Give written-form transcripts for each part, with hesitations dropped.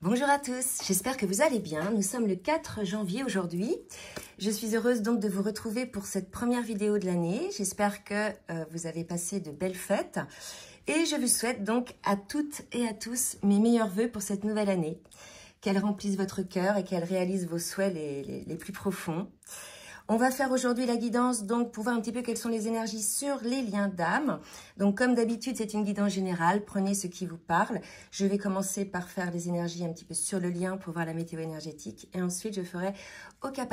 Bonjour à tous, j'espère que vous allez bien. Nous sommes le 4 janvier aujourd'hui. Je suis heureuse donc de vous retrouver pour cette première vidéo de l'année. J'espère que vous avez passé de belles fêtes. Et je vous souhaite donc à toutes et à tous mes meilleurs vœux pour cette nouvelle année. Qu'elle remplisse votre cœur et qu'elle réalise vos souhaits les plus profonds. On va faire aujourd'hui la guidance donc pour voir un petit peu quelles sont les énergies sur les liens d'âme. Donc comme d'habitude, c'est une guidance générale. Prenez ce qui vous parle. Je vais commencer par faire les énergies un petit peu sur le lien pour voir la météo énergétique. Et ensuite, je ferai au cas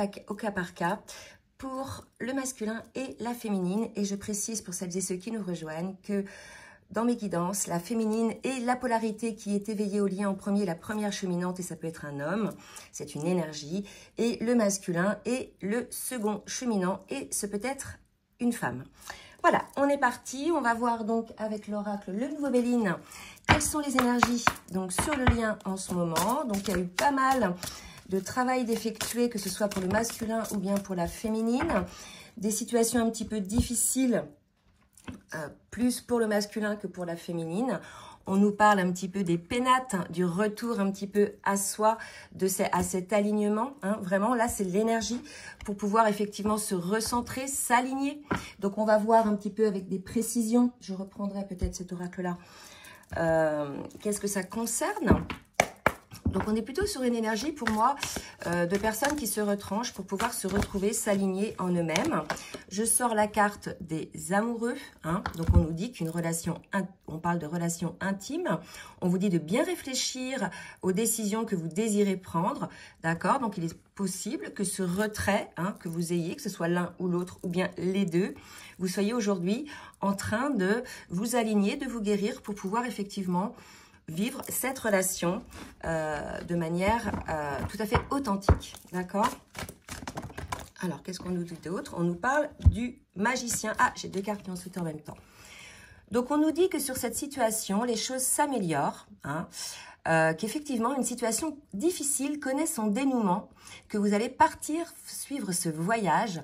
par cas pour le masculin et la féminine. Et je précise pour celles et ceux qui nous rejoignent que dans mes guidances, la féminine et la polarité qui est éveillée au lien en premier, la première cheminante, et ça peut être un homme, c'est une énergie, et le masculin est le second cheminant, et ce peut être une femme. Voilà, on est parti, on va voir donc avec l'oracle le nouveau Béline, quelles sont les énergies donc sur le lien en ce moment. Donc il y a eu pas mal de travail d'effectuer, que ce soit pour le masculin ou bien pour la féminine, des situations un petit peu difficiles, plus pour le masculin que pour la féminine. On nous parle un petit peu des pénates, du retour un petit peu à soi, à cet alignement. Hein. Vraiment, là, c'est l'énergie pour pouvoir effectivement se recentrer, s'aligner. Donc, on va voir un petit peu avec des précisions. Je reprendrai peut-être cet oracle-là. Qu'est-ce que ça concerne ? Donc, on est plutôt sur une énergie, pour moi, de personnes qui se retranchent pour pouvoir se retrouver, s'aligner en eux-mêmes. Je sors la carte des amoureux. Hein. Donc, on nous dit qu'une relation, on parle de relation intime. On vous dit de bien réfléchir aux décisions que vous désirez prendre. D'accord? Donc, il est possible que ce retrait que vous ayez, que ce soit l'un ou l'autre, ou bien les deux, vous soyez aujourd'hui en train de vous aligner, de vous guérir pour pouvoir effectivement vivre cette relation de manière tout à fait authentique, d'accord? Alors, qu'est-ce qu'on nous dit d'autre? On nous parle du magicien. Ah, j'ai deux cartes qui ont sauté en même temps. Donc, on nous dit que sur cette situation, les choses s'améliorent, qu'effectivement, une situation difficile connaît son dénouement, que vous allez partir suivre ce voyage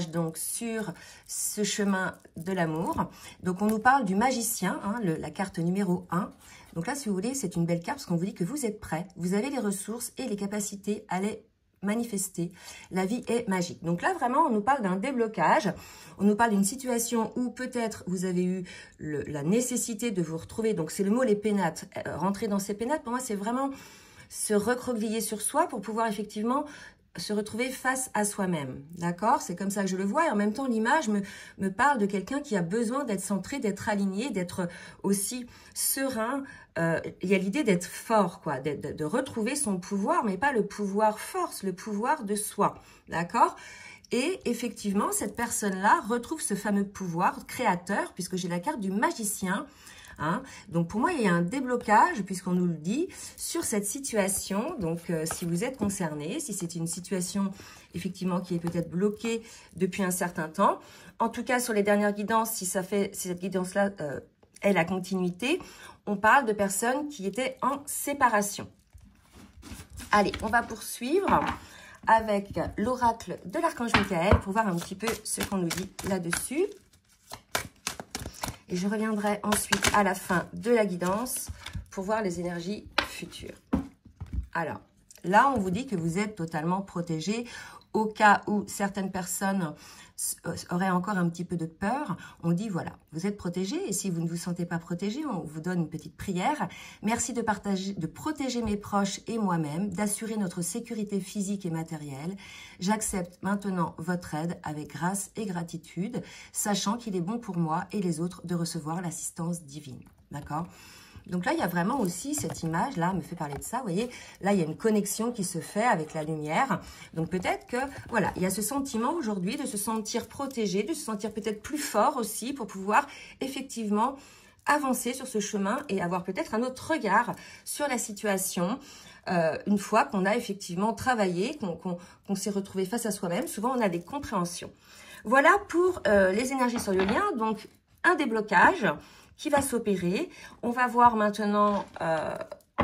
donc sur ce chemin de l'amour. Donc, on nous parle du magicien, la carte numéro 1. Donc là, si vous voulez, c'est une belle carte parce qu'on vous dit que vous êtes prêts, vous avez les ressources et les capacités à les manifester. La vie est magique. Donc là, vraiment, on nous parle d'un déblocage. On nous parle d'une situation où peut-être vous avez eu la nécessité de vous retrouver. Donc, c'est le mot les pénates. Rentrer dans ces pénates, pour moi, c'est vraiment se recroqueviller sur soi pour pouvoir effectivement se retrouver face à soi-même, d'accord? C'est comme ça que je le vois, et en même temps, l'image me parle de quelqu'un qui a besoin d'être centré, d'être aligné, d'être aussi serein. Il y a l'idée d'être fort, quoi, de retrouver son pouvoir, mais pas le pouvoir force, le pouvoir de soi, d'accord? Et effectivement, cette personne-là retrouve ce fameux pouvoir créateur, puisque j'ai la carte du magicien. Donc pour moi, il y a un déblocage, puisqu'on nous le dit, sur cette situation. Donc si vous êtes concerné, si c'est une situation effectivement qui est peut-être bloquée depuis un certain temps, en tout cas sur les dernières guidances, si cette guidance-là est la continuité, on parle de personnes qui étaient en séparation. Allez, on va poursuivre avec l'oracle de l'archange Michael pour voir un petit peu ce qu'on nous dit là-dessus. Et je reviendrai ensuite à la fin de la guidance pour voir les énergies futures. Alors, là, on vous dit que vous êtes totalement protégé. Au cas où certaines personnes auraient encore un petit peu de peur, on dit voilà, vous êtes protégé. Et si vous ne vous sentez pas protégé, on vous donne une petite prière. Merci de protéger mes proches et moi-même, d'assurer notre sécurité physique et matérielle. J'accepte maintenant votre aide avec grâce et gratitude, sachant qu'il est bon pour moi et les autres de recevoir l'assistance divine. D'accord ? Donc là, il y a vraiment aussi cette image-là, me fait parler de ça, vous voyez, là, il y a une connexion qui se fait avec la lumière. Donc peut-être que, voilà, il y a ce sentiment aujourd'hui de se sentir protégé, de se sentir peut-être plus fort aussi pour pouvoir effectivement avancer sur ce chemin et avoir peut-être un autre regard sur la situation. Une fois qu'on a effectivement travaillé, qu'on s'est retrouvé face à soi-même, souvent on a des compréhensions. Voilà pour les énergies sur le lien, donc un déblocage qui va s'opérer. On va voir maintenant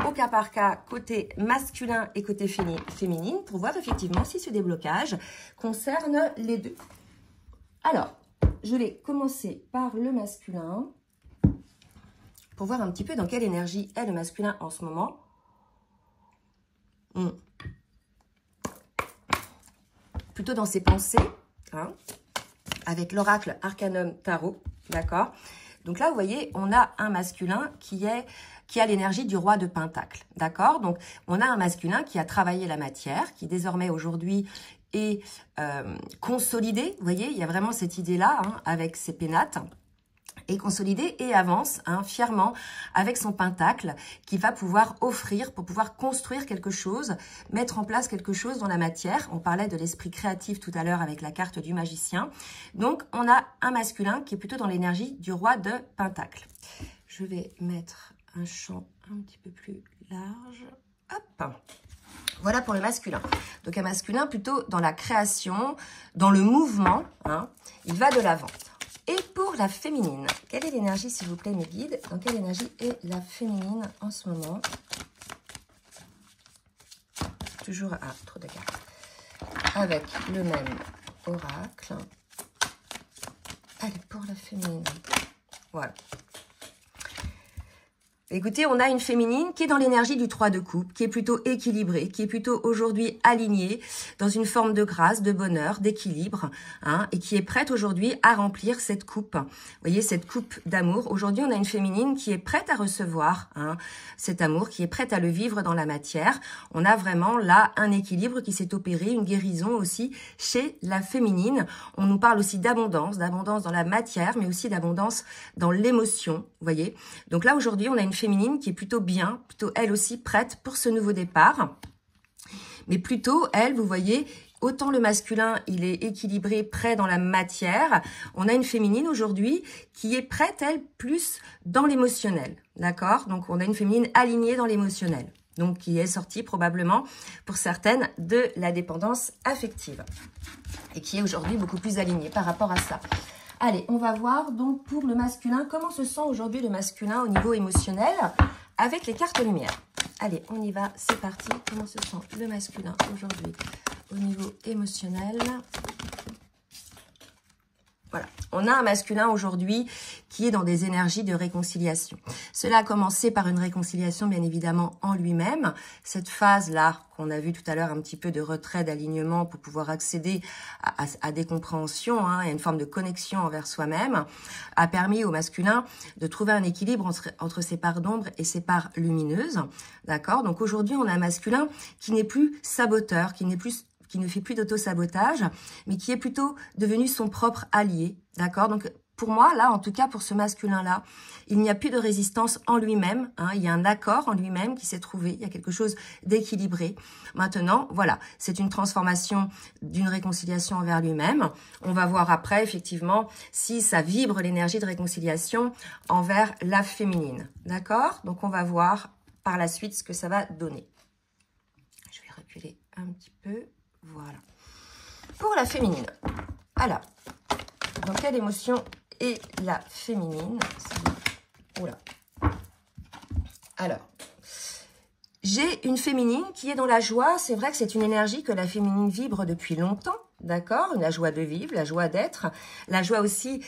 au cas par cas côté masculin et côté féminine pour voir effectivement si ce déblocage concerne les deux. Alors, je vais commencer par le masculin pour voir un petit peu dans quelle énergie est le masculin en ce moment. plutôt dans ses pensées, hein, avec l'oracle Arcanum Tarot, d'accord? Donc là, vous voyez, on a un masculin qui a l'énergie du roi de Pentacle, d'accord? Donc, on a un masculin qui a travaillé la matière, qui désormais aujourd'hui est consolidé, vous voyez, il y a vraiment cette idée-là, hein, avec ses pénates, et consolidé et avance fièrement avec son pentacle qui va pouvoir offrir, pour pouvoir construire quelque chose, mettre en place quelque chose dans la matière. On parlait de l'esprit créatif tout à l'heure avec la carte du magicien. Donc, on a un masculin qui est plutôt dans l'énergie du roi de pentacle. Je vais mettre un champ un petit peu plus large. Hop! Voilà pour le masculin. Donc, un masculin plutôt dans la création, dans le mouvement, hein, il va de l'avant. Et pour la féminine, quelle est l'énergie, s'il vous plaît, mes guides? Dans quelle énergie est la féminine en ce moment? Toujours, trop de cartes. Avec le même oracle. Allez, pour la féminine. Voilà. Écoutez, on a une féminine qui est dans l'énergie du 3 de coupe, qui est plutôt équilibrée, qui est plutôt aujourd'hui alignée dans une forme de grâce, de bonheur, d'équilibre, hein, et qui est prête aujourd'hui à remplir cette coupe. Vous voyez, cette coupe d'amour. Aujourd'hui, on a une féminine qui est prête à recevoir cet amour, qui est prête à le vivre dans la matière. On a vraiment là un équilibre qui s'est opéré, une guérison aussi chez la féminine. On nous parle aussi d'abondance dans la matière, mais aussi d'abondance dans l'émotion, vous voyez. Donc là, aujourd'hui, on a une féminine qui est plutôt bien, plutôt elle aussi prête pour ce nouveau départ. Mais plutôt, elle, vous voyez, autant le masculin, il est équilibré, prêt dans la matière. On a une féminine aujourd'hui qui est prête, elle, plus dans l'émotionnel. D'accord? Donc, on a une féminine alignée dans l'émotionnel. Donc, qui est sortie probablement, pour certaines, de la dépendance affective. Et qui est aujourd'hui beaucoup plus alignée par rapport à ça. Allez, on va voir donc pour le masculin, comment se sent aujourd'hui le masculin au niveau émotionnel avec les cartes lumière. Allez, on y va, c'est parti. Comment se sent le masculin aujourd'hui au niveau émotionnel? Voilà, on a un masculin aujourd'hui qui est dans des énergies de réconciliation. Cela a commencé par une réconciliation, bien évidemment, en lui-même. Cette phase-là, qu'on a vu tout à l'heure, un petit peu de retrait, d'alignement pour pouvoir accéder à des compréhensions, hein, et une forme de connexion envers soi-même, a permis au masculin de trouver un équilibre entre ses parts d'ombre et ses parts lumineuses. D'accord? Donc aujourd'hui, on a un masculin qui n'est plus saboteur, qui ne fait plus d'auto-sabotage, mais qui est plutôt devenu son propre allié, d'accord? Donc, pour moi, là, en tout cas, pour ce masculin-là, il n'y a plus de résistance en lui-même, hein, il y a un accord en lui-même qui s'est trouvé, il y a quelque chose d'équilibré. Maintenant, voilà, c'est une transformation d'une réconciliation envers lui-même. On va voir après, effectivement, si ça vibre l'énergie de réconciliation envers la féminine, d'accord? Donc, on va voir par la suite ce que ça va donner. Je vais reculer un petit peu. Voilà. Pour la féminine. Alors, dans quelle émotion est la féminine? Oula. Alors, j'ai une féminine qui est dans la joie. C'est vrai que c'est une énergie que la féminine vibre depuis longtemps. D'accord? La joie de vivre, la joie d'être. La joie aussi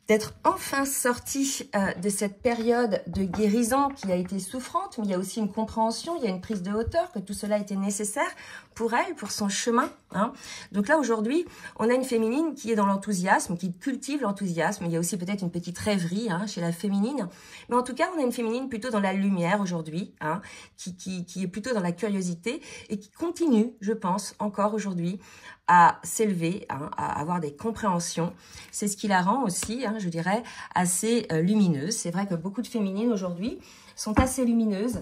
d'être enfin sortie de cette période de guérison qui a été souffrante, mais il y a aussi une compréhension, il y a une prise de hauteur, que tout cela était nécessaire pour elle, pour son chemin. Hein. Donc là, aujourd'hui, on a une féminine qui est dans l'enthousiasme, qui cultive l'enthousiasme. Il y a aussi peut-être une petite rêverie chez la féminine. Mais en tout cas, on a une féminine plutôt dans la lumière aujourd'hui, qui est plutôt dans la curiosité et qui continue, je pense, encore aujourd'hui, à s'élever, à avoir des compréhensions. C'est ce qui la rend aussi, je dirais, assez lumineuse. C'est vrai que beaucoup de féminines aujourd'hui sont assez lumineuses,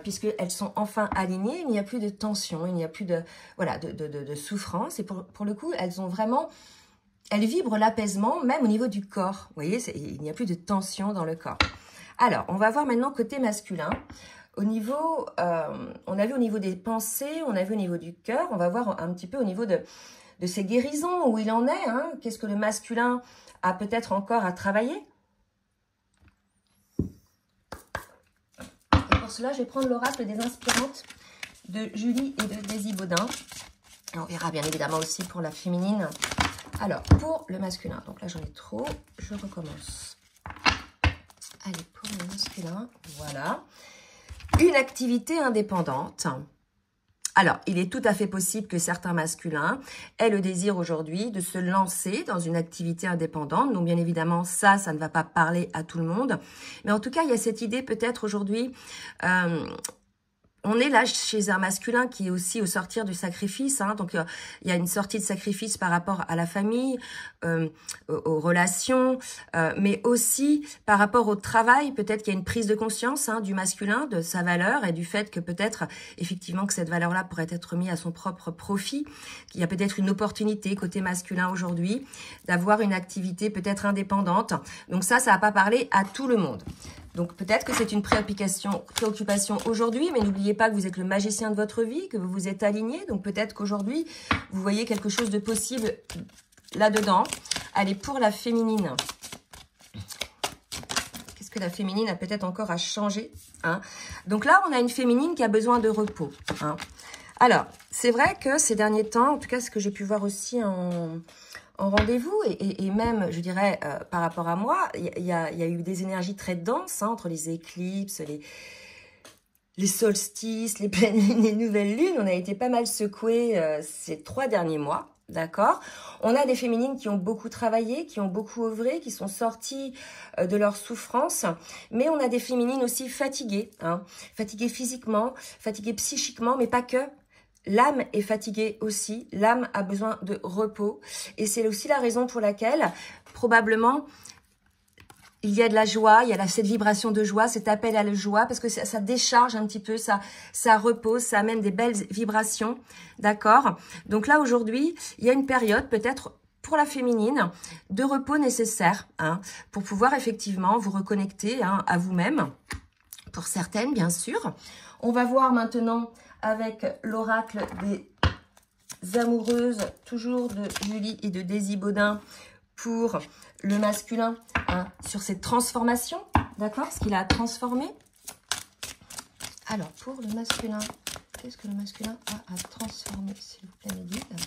puisqu'elles sont enfin alignées. Il n'y a plus de tension, il n'y a plus de, voilà, de souffrance. Et pour le coup, elles vibrent l'apaisement, même au niveau du corps. Vous voyez, il n'y a plus de tension dans le corps. Alors, on va voir maintenant côté masculin. Au niveau, on a vu au niveau des pensées, on a vu au niveau du cœur, on va voir un petit peu au niveau de ces guérisons, où il en est, qu'est-ce que le masculin a peut-être encore à travailler. Et pour cela, je vais prendre l'oracle des inspirantes de Julie et de Daisy Baudin. Et on verra bien évidemment aussi pour la féminine. Alors, pour le masculin, donc là j'en ai trop, je recommence. Allez, pour le masculin, voilà. Une activité indépendante. Alors, il est tout à fait possible que certains masculins aient le désir aujourd'hui de se lancer dans une activité indépendante. Donc, bien évidemment, ça ne va pas parler à tout le monde. Mais en tout cas, il y a cette idée peut-être aujourd'hui... on est là chez un masculin qui est aussi au sortir du sacrifice. Hein, donc, il y a une sortie de sacrifice par rapport à la famille, aux relations, mais aussi par rapport au travail. Peut-être qu'il y a une prise de conscience du masculin, de sa valeur et du fait que peut-être, effectivement, que cette valeur-là pourrait être mise à son propre profit. Il y a peut-être une opportunité côté masculin aujourd'hui d'avoir une activité peut-être indépendante. Donc ça va pas parler à tout le monde. Donc peut-être que c'est une préoccupation aujourd'hui, mais n'oubliez pas que vous êtes le magicien de votre vie, que vous vous êtes aligné. Donc peut-être qu'aujourd'hui, vous voyez quelque chose de possible là-dedans. Allez, pour la féminine. Qu'est-ce que la féminine a peut-être encore à changer, hein? Donc là, on a une féminine qui a besoin de repos, hein. Alors, c'est vrai que ces derniers temps, en tout cas ce que j'ai pu voir aussi en rendez-vous et même, je dirais, par rapport à moi, il y a eu des énergies très denses entre les éclipses, les solstices, les pleines lunes, les nouvelles lunes. On a été pas mal secoués ces 3 derniers mois, d'accord? On a des féminines qui ont beaucoup travaillé, qui ont beaucoup œuvré, qui sont sorties de leur souffrance, mais on a des féminines aussi fatiguées, hein, fatiguées physiquement, fatiguées psychiquement, mais pas que. L'âme est fatiguée aussi, l'âme a besoin de repos. Et c'est aussi la raison pour laquelle, probablement, il y a de la joie, il y a cette vibration de joie, cet appel à la joie, parce que ça décharge un petit peu, ça repose, ça amène des belles vibrations, d'accord? Donc là, aujourd'hui, il y a une période, peut-être pour la féminine, de repos nécessaire, hein, pour pouvoir effectivement vous reconnecter à vous-même, pour certaines, bien sûr. On va voir maintenant... avec l'oracle des amoureuses, toujours de Julie et de Daisy Baudin, pour le masculin, hein, sur cette transformation, d'accord, ce qu'il a à transformer. Alors, pour le masculin, qu'est-ce que le masculin a à transformer, s'il vous plaît, mes guides?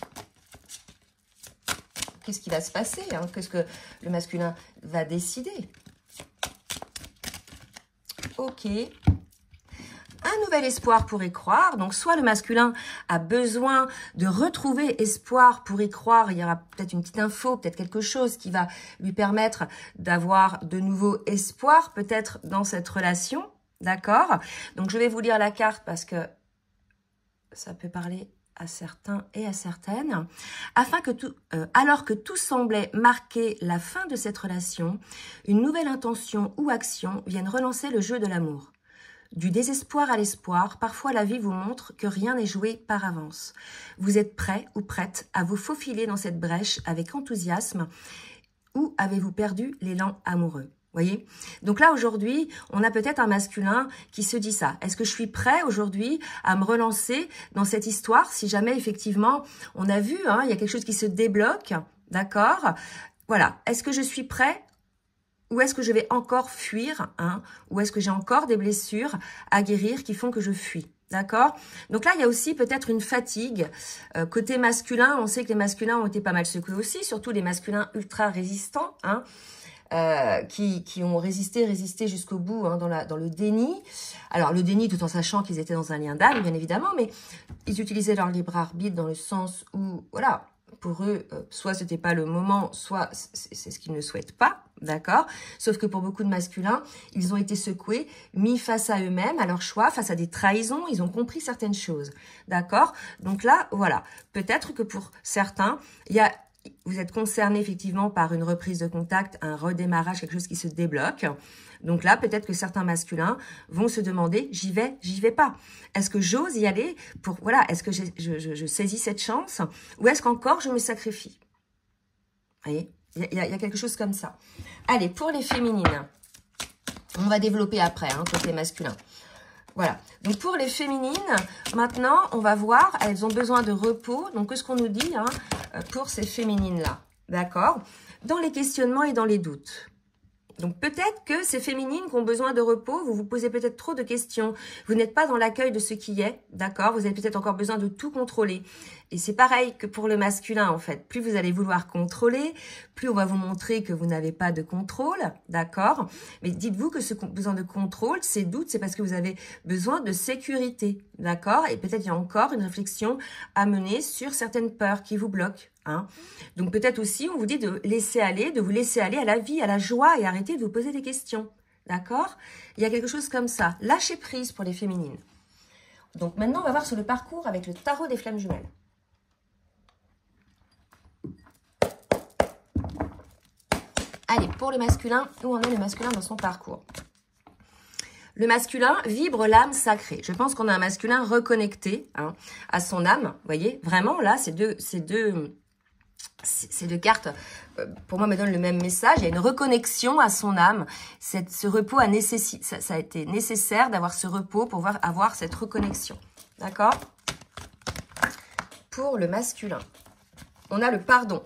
Qu'est-ce qui va se passer, hein? Qu'est-ce que le masculin va décider? Ok. Un nouvel espoir pour y croire. Donc, soit le masculin a besoin de retrouver espoir pour y croire. Il y aura peut-être une petite info, peut-être quelque chose qui va lui permettre d'avoir de nouveau espoir, peut-être dans cette relation. D'accord? Donc, je vais vous lire la carte parce que ça peut parler à certains et à certaines. Alors que tout semblait marquer la fin de cette relation, une nouvelle intention ou action vienne relancer le jeu de l'amour. Du désespoir à l'espoir, parfois la vie vous montre que rien n'est joué par avance. Vous êtes prêt ou prête à vous faufiler dans cette brèche avec enthousiasme ou avez-vous perdu l'élan amoureux? Voyez? Donc là, aujourd'hui, on a peut-être un masculin qui se dit ça. Est-ce que je suis prêt aujourd'hui à me relancer dans cette histoire si jamais, effectivement, on a vu, hein, il y a quelque chose qui se débloque, d'accord? Voilà. Est-ce que je suis prêt? Ou est-ce que je vais encore fuir, hein? Ou est-ce que j'ai encore des blessures à guérir qui font que je fuis? D'accord? Donc là, il y a aussi peut-être une fatigue. Côté masculin, on sait que les masculins ont été pas mal secoués aussi, surtout les masculins ultra résistants, hein, qui ont résisté jusqu'au bout, hein, dans le déni. Alors, le déni, tout en sachant qu'ils étaient dans un lien d'âme, bien évidemment, mais ils utilisaient leur libre arbitre dans le sens où, voilà, pour eux, soit c'était pas le moment, soit c'est ce qu'ils ne souhaitent pas, d'accord? Sauf que pour beaucoup de masculins, ils ont été secoués, mis face à eux-mêmes, à leur choix, face à des trahisons, ils ont compris certaines choses, d'accord? Donc là, voilà, peut-être que pour certains, vous êtes concernés effectivement par une reprise de contact, un redémarrage, quelque chose qui se débloque. Donc là, peut-être que certains masculins vont se demander, j'y vais pas. Est-ce que j'ose y aller pour, voilà, est-ce que je saisis cette chance ou est-ce qu'encore je me sacrifie? Vous voyez, il y a quelque chose comme ça. Allez, pour les féminines, on va développer après, hein, côté masculin. Voilà, donc pour les féminines, maintenant, on va voir, elles ont besoin de repos. Donc, qu'est-ce qu'on nous dit, hein, pour ces féminines-là? D'accord? Dans les questionnements et dans les doutes. Donc peut-être que ces féminines qui ont besoin de repos, vous vous posez peut-être trop de questions. Vous n'êtes pas dans l'accueil de ce qui est, d'accord? Vous avez peut-être encore besoin de tout contrôler. Et c'est pareil que pour le masculin, en fait. Plus vous allez vouloir contrôler, plus on va vous montrer que vous n'avez pas de contrôle, d'accord? Mais dites-vous que ce besoin de contrôle, ces doutes, c'est parce que vous avez besoin de sécurité, d'accord? Et peut-être il y a encore une réflexion à mener sur certaines peurs qui vous bloquent. Hein. Donc peut-être aussi, on vous dit de laisser aller, de vous laisser aller à la vie, à la joie et arrêter de vous poser des questions. D'accord? Il y a quelque chose comme ça. Lâcher prise pour les féminines. Donc maintenant, on va voir sur le parcours avec le tarot des flammes jumelles. Allez, pour le masculin, où en est le masculin dans son parcours? Le masculin vibre l'âme sacrée. Je pense qu'on a un masculin reconnecté hein, à son âme. Vous voyez, vraiment, là, ces deux cartes, pour moi, me donnent le même message. Il y a une reconnexion à son âme. Ce repos ça a été nécessaire d'avoir ce repos pour avoir cette reconnexion. D'accord? Pour le masculin, on a le pardon.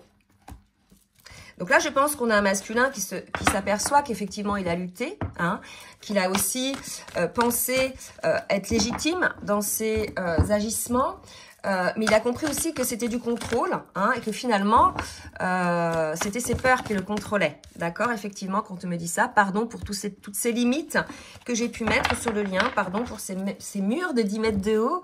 Donc là, je pense qu'on a un masculin qui s'aperçoit qu'effectivement, il a lutté, hein, qu'il a aussi pensé être légitime dans ses agissements. Mais il a compris aussi que c'était du contrôle hein, et que finalement, c'était ses peurs qui le contrôlaient. D'accord? Effectivement, quand on me dit ça, pardon pour toutes ces limites que j'ai pu mettre sur le lien, pardon pour ces murs de 10 mètres de haut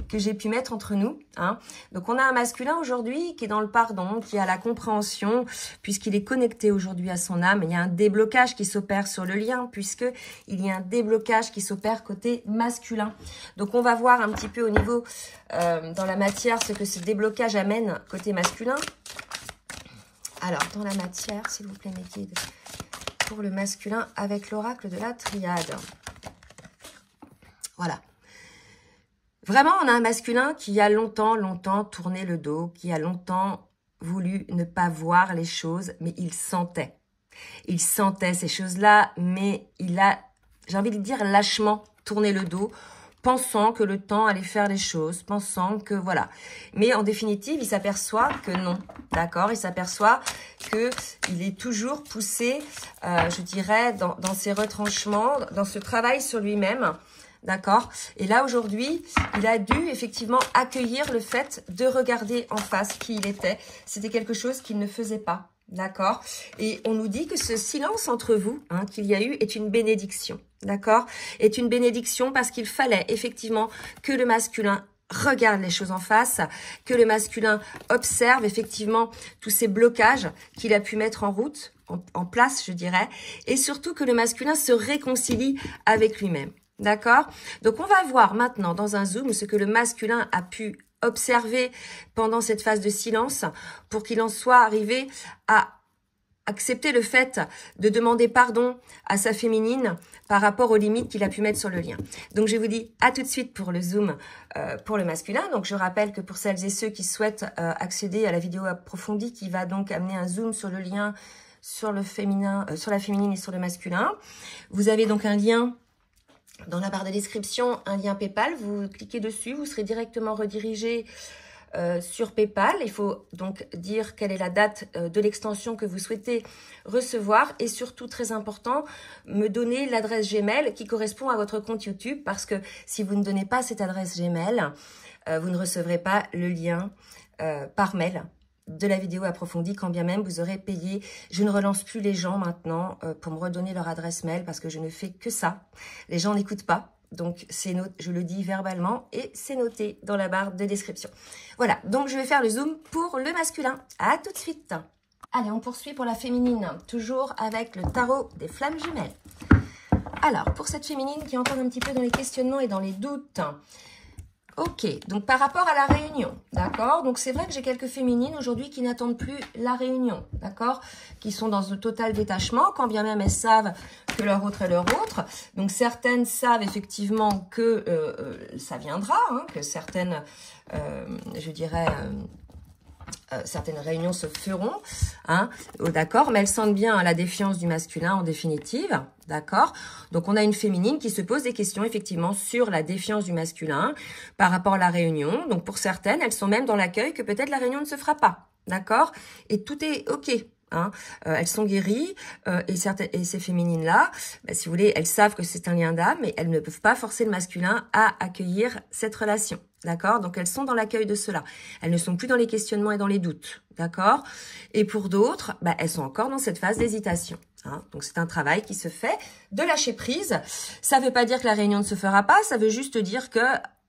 que j'ai pu mettre entre nous. Hein. Donc, on a un masculin aujourd'hui qui est dans le pardon, qui a la compréhension, puisqu'il est connecté aujourd'hui à son âme. Il y a un déblocage qui s'opère sur le lien, puisqu'il y a un déblocage qui s'opère côté masculin. Donc, on va voir un petit peu au niveau... dans la matière, ce que ce déblocage amène côté masculin. Alors, dans la matière, s'il vous plaît, mes guides, pour le masculin avec l'oracle de la triade. Voilà. Vraiment, on a un masculin qui a longtemps tourné le dos, qui a longtemps voulu ne pas voir les choses, mais il sentait. Il sentait ces choses-là, mais il a, j'ai envie de dire, lâchement tourné le dos, pensant que le temps allait faire les choses, pensant que voilà. Mais en définitive, il s'aperçoit que non, d'accord? Il s'aperçoit qu'il est toujours poussé, je dirais, dans ses retranchements, dans ce travail sur lui-même, d'accord? Et là, aujourd'hui, il a dû effectivement accueillir le fait de regarder en face qui il était. C'était quelque chose qu'il ne faisait pas, d'accord? Et on nous dit que ce silence entre vous, hein, qu'il y a eu, est une bénédiction. D'accord? Est une bénédiction parce qu'il fallait effectivement que le masculin regarde les choses en face, que le masculin observe effectivement tous ces blocages qu'il a pu mettre en route, en place, je dirais, et surtout que le masculin se réconcilie avec lui-même. D'accord? Donc, on va voir maintenant dans un zoom ce que le masculin a pu observer pendant cette phase de silence pour qu'il en soit arrivé à accepter le fait de demander pardon à sa féminine par rapport aux limites qu'il a pu mettre sur le lien. Donc, je vous dis à tout de suite pour le zoom pour le masculin. Donc, je rappelle que pour celles et ceux qui souhaitent accéder à la vidéo approfondie qui va donc amener un zoom sur le lien sur le féminin, sur la féminine et sur le masculin, vous avez donc un lien dans la barre de description, un lien PayPal. Vous cliquez dessus, vous serez directement redirigé sur PayPal. Il faut donc dire quelle est la date de l'extension que vous souhaitez recevoir et surtout, très important, me donner l'adresse Gmail qui correspond à votre compte YouTube parce que si vous ne donnez pas cette adresse Gmail, vous ne recevrez pas le lien par mail de la vidéo approfondie quand bien même vous aurez payé. Je ne relance plus les gens maintenant pour me redonner leur adresse mail parce que je ne fais que ça. Les gens n'écoutent pas. Donc, je le dis verbalement et c'est noté dans la barre de description. Voilà, donc je vais faire le zoom pour le masculin. À tout de suite. Allez, on poursuit pour la féminine, toujours avec le tarot des flammes jumelles. Alors, pour cette féminine qui est encore un petit peu dans les questionnements et dans les doutes. Ok, donc par rapport à la réunion, d'accord? Donc c'est vrai que j'ai quelques féminines aujourd'hui qui n'attendent plus la réunion, d'accord? Qui sont dans un total détachement, quand bien même elles savent que leur autre est leur autre. Donc certaines savent effectivement que ça viendra, hein, que certaines, je dirais... certaines réunions se feront, hein, d'accord, mais elles sentent bien la défiance du masculin en définitive, d'accord. Donc on a une féminine qui se pose des questions effectivement sur la défiance du masculin par rapport à la réunion. Donc pour certaines, elles sont même dans l'accueil que peut-être la réunion ne se fera pas, d'accord. Et tout est ok, Hein. Elles sont guéries et ces féminines-là, bah, si vous voulez, elles savent que c'est un lien d'âme, mais elles ne peuvent pas forcer le masculin à accueillir cette relation. D'accord? Donc, elles sont dans l'accueil de cela. Elles ne sont plus dans les questionnements et dans les doutes. D'accord? Et pour d'autres, bah, elles sont encore dans cette phase d'hésitation. Hein. Donc, c'est un travail qui se fait de lâcher prise. Ça ne veut pas dire que la réunion ne se fera pas. Ça veut juste dire que,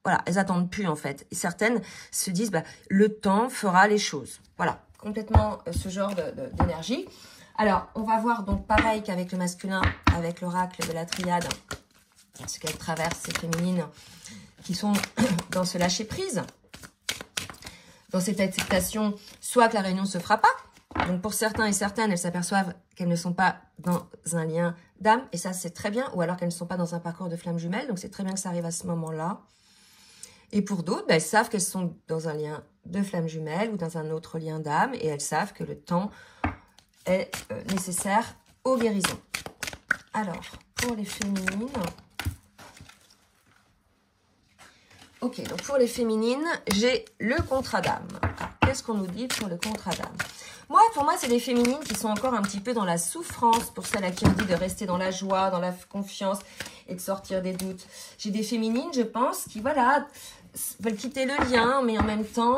voilà, elles attendent plus, en fait. Et certaines se disent, bah, le temps fera les choses. Voilà, complètement ce genre d'énergie. Alors, on va voir donc pareil qu'avec le masculin, avec l'oracle de la triade, ce qu'elles traversent, ces féminines, qui sont dans ce lâcher-prise, dans cette acceptation, soit que la réunion ne se fera pas. Donc, pour certains et certaines, elles s'aperçoivent qu'elles ne sont pas dans un lien d'âme, et ça, c'est très bien, ou alors qu'elles ne sont pas dans un parcours de flamme jumelle, donc c'est très bien que ça arrive à ce moment-là. Et pour d'autres, ben, elles savent qu'elles sont dans un lien de flamme jumelle ou dans un autre lien d'âme, et elles savent que le temps est nécessaire aux guérisons. Alors, pour les féminines... Ok, donc pour les féminines, j'ai le contrat d'âme. Qu'est-ce qu'on nous dit pour le contrat d'âme? Pour moi, c'est des féminines qui sont encore un petit peu dans la souffrance, pour celles à qui on dit de rester dans la joie, dans la confiance et de sortir des doutes. J'ai des féminines, je pense, qui, voilà, veulent quitter le lien, mais en même temps,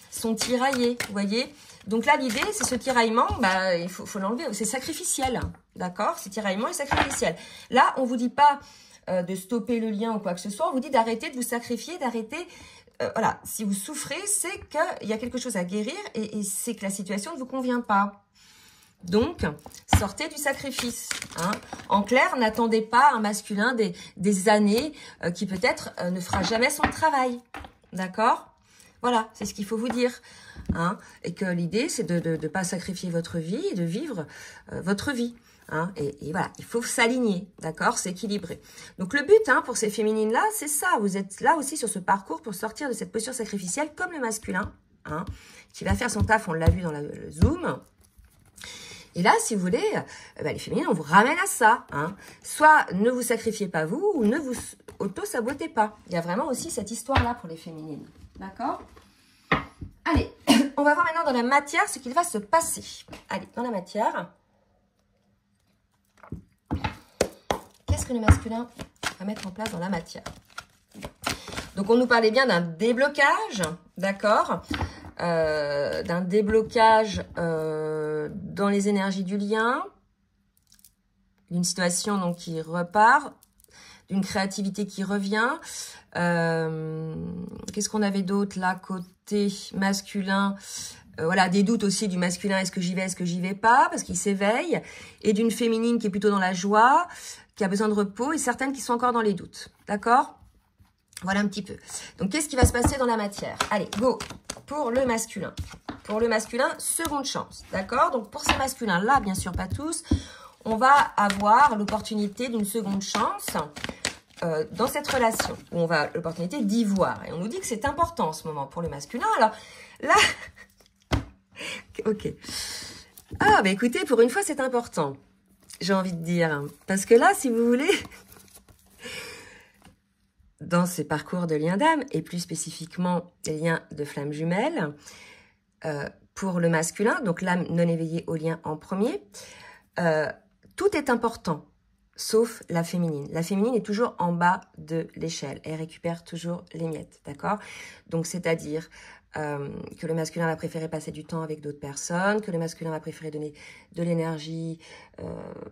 sont tiraillées, vous voyez? Donc là, l'idée, c'est ce tiraillement, bah, il faut l'enlever, c'est sacrificiel, d'accord? Ce tiraillement est sacrificiel. Là, on vous dit pas... de stopper le lien ou quoi que ce soit, on vous dit d'arrêter de vous sacrifier, d'arrêter, voilà, si vous souffrez, c'est qu'il y a quelque chose à guérir et c'est que la situation ne vous convient pas. Donc, sortez du sacrifice. Hein. En clair, n'attendez pas un masculin des années qui peut-être ne fera jamais son travail. D'accord? Voilà, c'est ce qu'il faut vous dire. Hein. Et que l'idée, c'est de ne pas sacrifier votre vie et de vivre votre vie. Hein, et voilà, il faut s'aligner, d'accord, s'équilibrer. Donc le but pour ces féminines-là, c'est ça. Vous êtes là aussi sur ce parcours pour sortir de cette posture sacrificielle comme le masculin, qui va faire son taf, on l'a vu dans le Zoom. Et là, si vous voulez, les féminines, on vous ramène à ça. Soit ne vous sacrifiez pas vous, ou ne vous auto-sabotez pas. Il y a vraiment aussi cette histoire-là pour les féminines, d'accord? Allez, on va voir maintenant dans la matière ce qu'il va se passer. Allez, dans la matière... Qu'est-ce que le masculin va mettre en place dans la matière? Donc, on nous parlait bien d'un déblocage, d'accord, d'un déblocage dans les énergies du lien, d'une situation donc qui repart, d'une créativité qui revient. Qu'est-ce qu'on avait d'autre là, côté masculin? Voilà, des doutes aussi du masculin, est-ce que j'y vais, est-ce que j'y vais pas, parce qu'il s'éveille, et d'une féminine qui est plutôt dans la joie, qui a besoin de repos, et certaines qui sont encore dans les doutes, d'accord? Voilà un petit peu. Donc, qu'est-ce qui va se passer dans la matière? Allez, go! Pour le masculin. Pour le masculin, seconde chance, d'accord? Donc, pour ces masculins-là, bien sûr pas tous, on va avoir l'opportunité d'une seconde chance dans cette relation, où on va l'opportunité d'y voir. Et on nous dit que c'est important en ce moment pour le masculin. Alors, là... Ok. Ah, bah écoutez, pour une fois, c'est important. J'ai envie de dire. Parce que là, si vous voulez, dans ces parcours de liens d'âme, et plus spécifiquement les liens de flammes jumelles, pour le masculin, donc l'âme non éveillée au lien en premier, tout est important, sauf la féminine. La féminine est toujours en bas de l'échelle. Elle récupère toujours les miettes, d'accord? Donc, c'est-à-dire... que le masculin va préférer passer du temps avec d'autres personnes, que le masculin va préférer donner de l'énergie,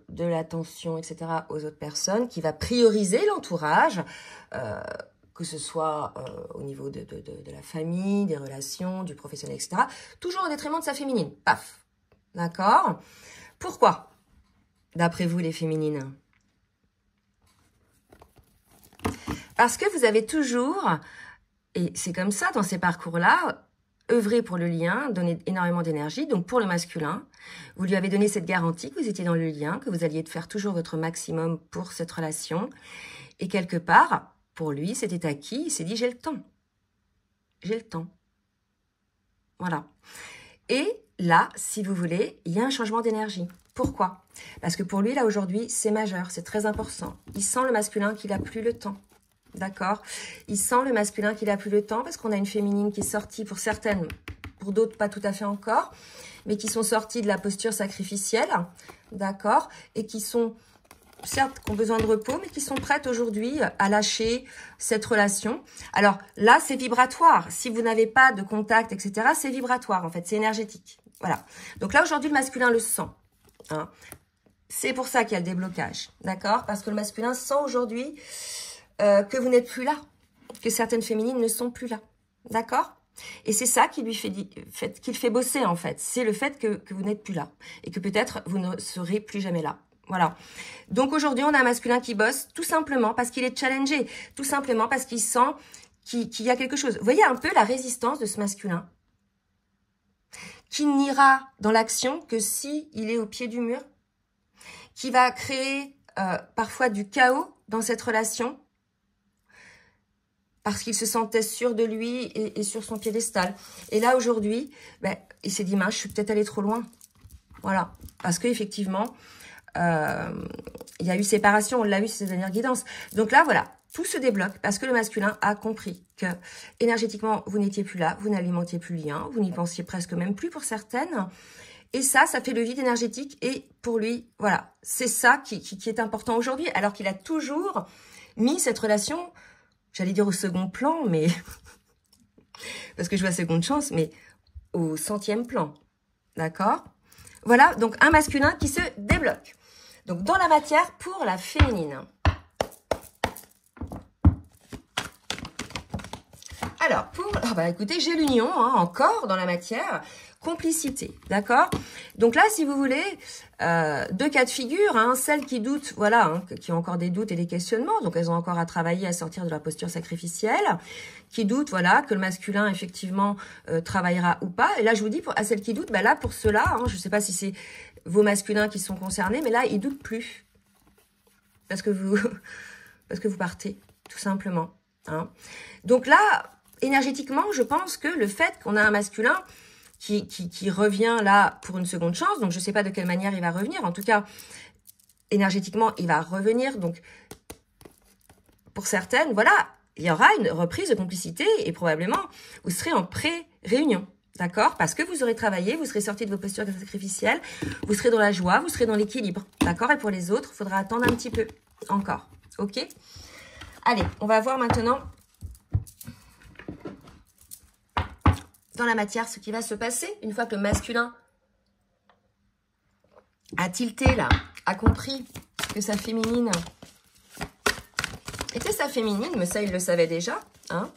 de l'attention, etc. aux autres personnes, qui va prioriser l'entourage, que ce soit au niveau de la famille, des relations, du professionnel, etc. Toujours au détriment de sa féminine. Paf. D'accord? Pourquoi, d'après vous, les féminines? Parce que vous avez toujours... Et c'est comme ça, dans ces parcours-là, œuvrer pour le lien, donner énormément d'énergie. Donc, pour le masculin, vous lui avez donné cette garantie que vous étiez dans le lien, que vous alliez faire toujours votre maximum pour cette relation. Et quelque part, pour lui, c'était acquis. Il s'est dit, j'ai le temps. J'ai le temps. Voilà. Et là, si vous voulez, il y a un changement d'énergie. Pourquoi? Parce que pour lui, là, aujourd'hui, c'est majeur, c'est très important. Il sent le masculin qu'il n'a plus le temps. D'accord? Il sent le masculin qu'il n'a plus le temps parce qu'on a une féminine qui est sortie pour certaines, pour d'autres pas tout à fait encore, mais qui sont sortis de la posture sacrificielle, d'accord, et qui sont, certes, qui ont besoin de repos, mais qui sont prêtes aujourd'hui à lâcher cette relation. Alors là, c'est vibratoire. Si vous n'avez pas de contact, etc., c'est vibratoire, en fait, c'est énergétique. Voilà. Donc là, aujourd'hui, le masculin le sent. Hein. C'est pour ça qu'il y a le déblocage, d'accord? Parce que le masculin sent aujourd'hui que vous n'êtes plus là, que certaines féminines ne sont plus là, d'accord? Et c'est ça qui lui fait bosser, en fait. C'est le fait que vous n'êtes plus là et que peut-être vous ne serez plus jamais là. Voilà. Donc aujourd'hui, on a un masculin qui bosse tout simplement parce qu'il est challengé, tout simplement parce qu'il sent qu'il y a quelque chose. Vous voyez un peu la résistance de ce masculin qui n'ira dans l'action que si il est au pied du mur, qui va créer parfois du chaos dans cette relation parce qu'il se sentait sûr de lui et sur son piédestal. Et là, aujourd'hui, ben, il s'est dit, mince, je suis peut-être allée trop loin. Voilà. Parce qu'effectivement, il y a eu séparation, on l'a eu, c'est cette dernière guidance. Donc là, voilà, tout se débloque parce que le masculin a compris que énergétiquement, vous n'étiez plus là, vous n'alimentiez plus le lien, vous n'y pensiez presque même plus pour certaines. Et ça fait le vide énergétique. Et pour lui, voilà, c'est ça qui est important aujourd'hui. Alors qu'il a toujours mis cette relation, j'allais dire au second plan, mais parce que je vois seconde chance, mais au 100e plan. D'accord? Voilà, donc un masculin qui se débloque. Donc dans la matière pour la féminine. Alors, écoutez, j'ai l'union, hein, encore dans la matière, complicité, d'accord? Donc là, si vous voulez, deux cas de figure, hein, celles qui doutent, voilà, hein, qui ont encore des doutes et des questionnements, donc elles ont encore à travailler à sortir de la posture sacrificielle, qui doutent, voilà, que le masculin, effectivement, travaillera ou pas. Et là, je vous dis, à celles qui doutent, bah là, pour ceux-là, hein, je ne sais pas si c'est vos masculins qui sont concernés, mais là, ils doutent plus. Parce que vous partez, tout simplement. Hein. Donc là, énergétiquement, je pense que le fait qu'on a un masculin qui revient là pour une seconde chance, donc je ne sais pas de quelle manière il va revenir, en tout cas, énergétiquement, il va revenir, donc pour certaines, voilà, il y aura une reprise de complicité et probablement, vous serez en pré-réunion, d'accord? Parce que vous aurez travaillé, vous serez sorti de vos postures sacrificielles, vous serez dans la joie, vous serez dans l'équilibre, d'accord? Et pour les autres, il faudra attendre un petit peu encore, ok? Allez, on va voir maintenant dans la matière ce qui va se passer une fois que le masculin a tilté là, a compris que sa féminine était sa féminine, mais ça il le savait déjà, hein,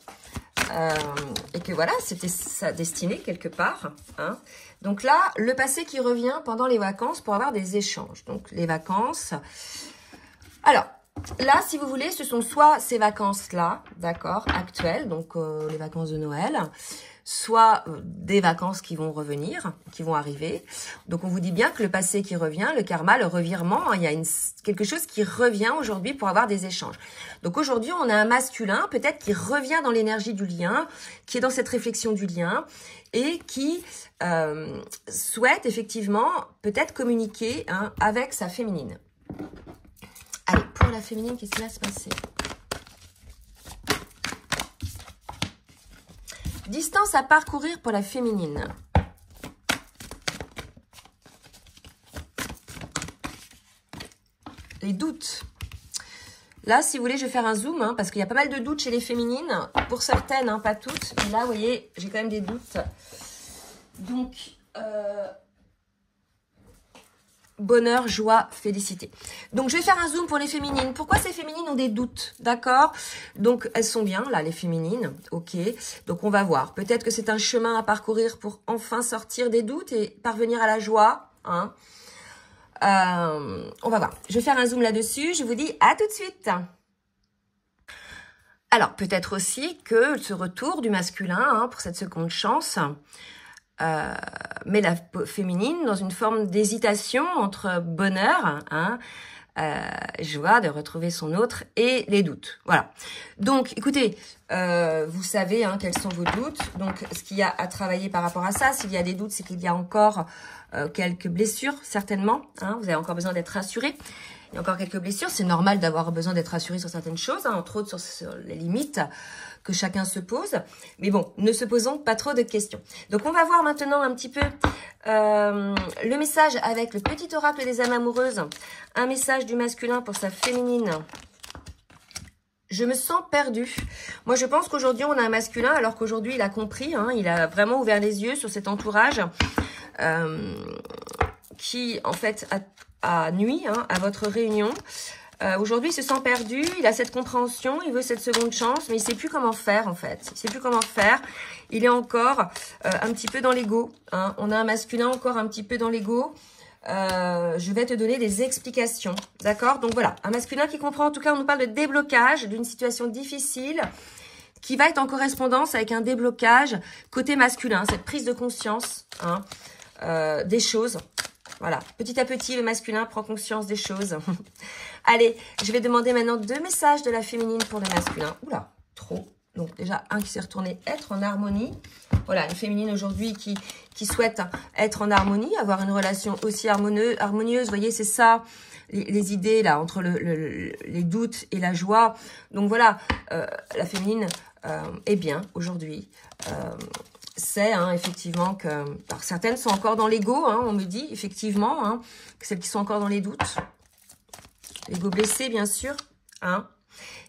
et que voilà, c'était sa destinée quelque part, hein. Donc là, le passé qui revient pendant les vacances pour avoir des échanges. Donc les vacances, alors là, si vous voulez, ce sont soit ces vacances-là, d'accord, actuelles, donc les vacances de Noël, soit des vacances qui vont revenir, qui vont arriver. Donc, on vous dit bien que le passé qui revient, le karma, le revirement, hein, il y a quelque chose qui revient aujourd'hui pour avoir des échanges. Donc, aujourd'hui, on a un masculin, peut-être qui revient dans l'énergie du lien, qui est dans cette réflexion du lien et qui souhaite effectivement peut-être communiquer, hein, avec sa féminine. Allez, pour la féminine, qu'est-ce qui va se passer? Distance à parcourir pour la féminine. Les doutes. Là, si vous voulez, je vais faire un zoom, hein, parce qu'il y a pas mal de doutes chez les féminines. Pour certaines, hein, pas toutes. Mais là, vous voyez, j'ai quand même des doutes. Donc, bonheur, joie, félicité. Donc, je vais faire un zoom pour les féminines. Pourquoi ces féminines ont des doutes? D'accord? Donc, elles sont bien, là, les féminines. Ok. Donc, on va voir. Peut-être que c'est un chemin à parcourir pour enfin sortir des doutes et parvenir à la joie. Hein. On va voir. Je vais faire un zoom là-dessus. Je vous dis à tout de suite. Alors, peut-être aussi que ce retour du masculin, hein, pour cette seconde chance, mais la féminine dans une forme d'hésitation entre bonheur, hein, joie de retrouver son autre et les doutes. Voilà. Donc, écoutez, vous savez, hein, quels sont vos doutes. Donc, ce qu'il y a à travailler par rapport à ça, s'il y a des doutes, c'est qu'il y a encore quelques blessures, certainement. Hein, vous avez encore besoin d'être rassuré. Il y a encore quelques blessures. C'est normal d'avoir besoin d'être rassuré sur certaines choses, hein, entre autres sur les limites que chacun se pose. Mais bon, ne se posons pas trop de questions. Donc, on va voir maintenant un petit peu le message avec le petit oracle des âmes amoureuses. Un message du masculin pour sa féminine. Je me sens perdue. Moi, je pense qu'aujourd'hui, on a un masculin, alors qu'aujourd'hui, il a compris, hein, il a vraiment ouvert les yeux sur cet entourage qui, en fait, a nuit hein, à votre réunion. Aujourd'hui, il se sent perdu, il a cette compréhension, il veut cette seconde chance, mais il ne sait plus comment faire, en fait. Il ne sait plus comment faire. Il est encore un petit peu dans l'ego. Hein. On a un masculin encore un petit peu dans l'ego. Je vais te donner des explications, d'accord? Donc voilà, un masculin qui comprend, en tout cas, on nous parle de déblocage d'une situation difficile qui va être en correspondance avec un déblocage côté masculin, cette prise de conscience hein, des choses. Voilà, petit à petit, le masculin prend conscience des choses. Allez, je vais demander maintenant 2 messages de la féminine pour le masculin. Oula, trop. Donc déjà, un qui s'est retourné, être en harmonie. Voilà, une féminine aujourd'hui qui souhaite être en harmonie, avoir une relation aussi harmonieuse. Vous voyez, c'est ça, les idées là, entre les doutes et la joie. Donc voilà, la féminine est bien aujourd'hui. C'est hein, effectivement que alors certaines sont encore dans l'ego, hein, on me dit effectivement, hein, que celles qui sont encore dans les doutes, l'ego blessé bien sûr, hein.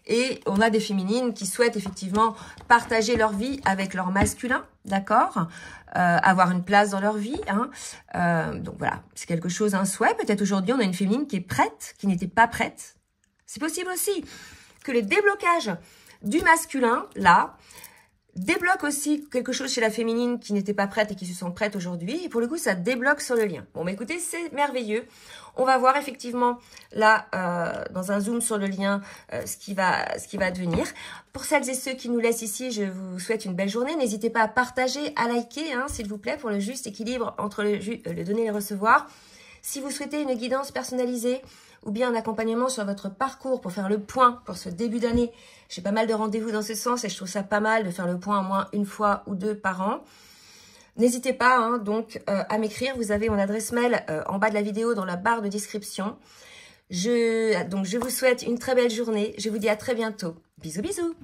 Et on a des féminines qui souhaitent effectivement partager leur vie avec leur masculin, d'accord, avoir une place dans leur vie. Hein. Donc voilà, c'est quelque chose, un souhait. Peut-être aujourd'hui, on a une féminine qui est prête, qui n'était pas prête. C'est possible aussi que le déblocage du masculin, là, débloque aussi quelque chose chez la féminine qui n'était pas prête et qui se sent prête aujourd'hui. Et pour le coup, ça débloque sur le lien. Bon, mais écoutez, c'est merveilleux. On va voir effectivement là, dans un zoom sur le lien, ce qui va devenir. Pour celles et ceux qui nous laissent ici, je vous souhaite une belle journée. N'hésitez pas à partager, à liker, hein, s'il vous plaît, pour le juste équilibre entre le donner et le recevoir. Si vous souhaitez une guidance personnalisée ou bien un accompagnement sur votre parcours pour faire le point pour ce début d'année, j'ai pas mal de rendez-vous dans ce sens et je trouve ça pas mal de faire le point au moins 1 fois ou 2 par an. N'hésitez pas hein, donc à m'écrire. Vous avez mon adresse mail en bas de la vidéo dans la barre de description. Donc je vous souhaite une très belle journée. Je vous dis à très bientôt. Bisous, bisous.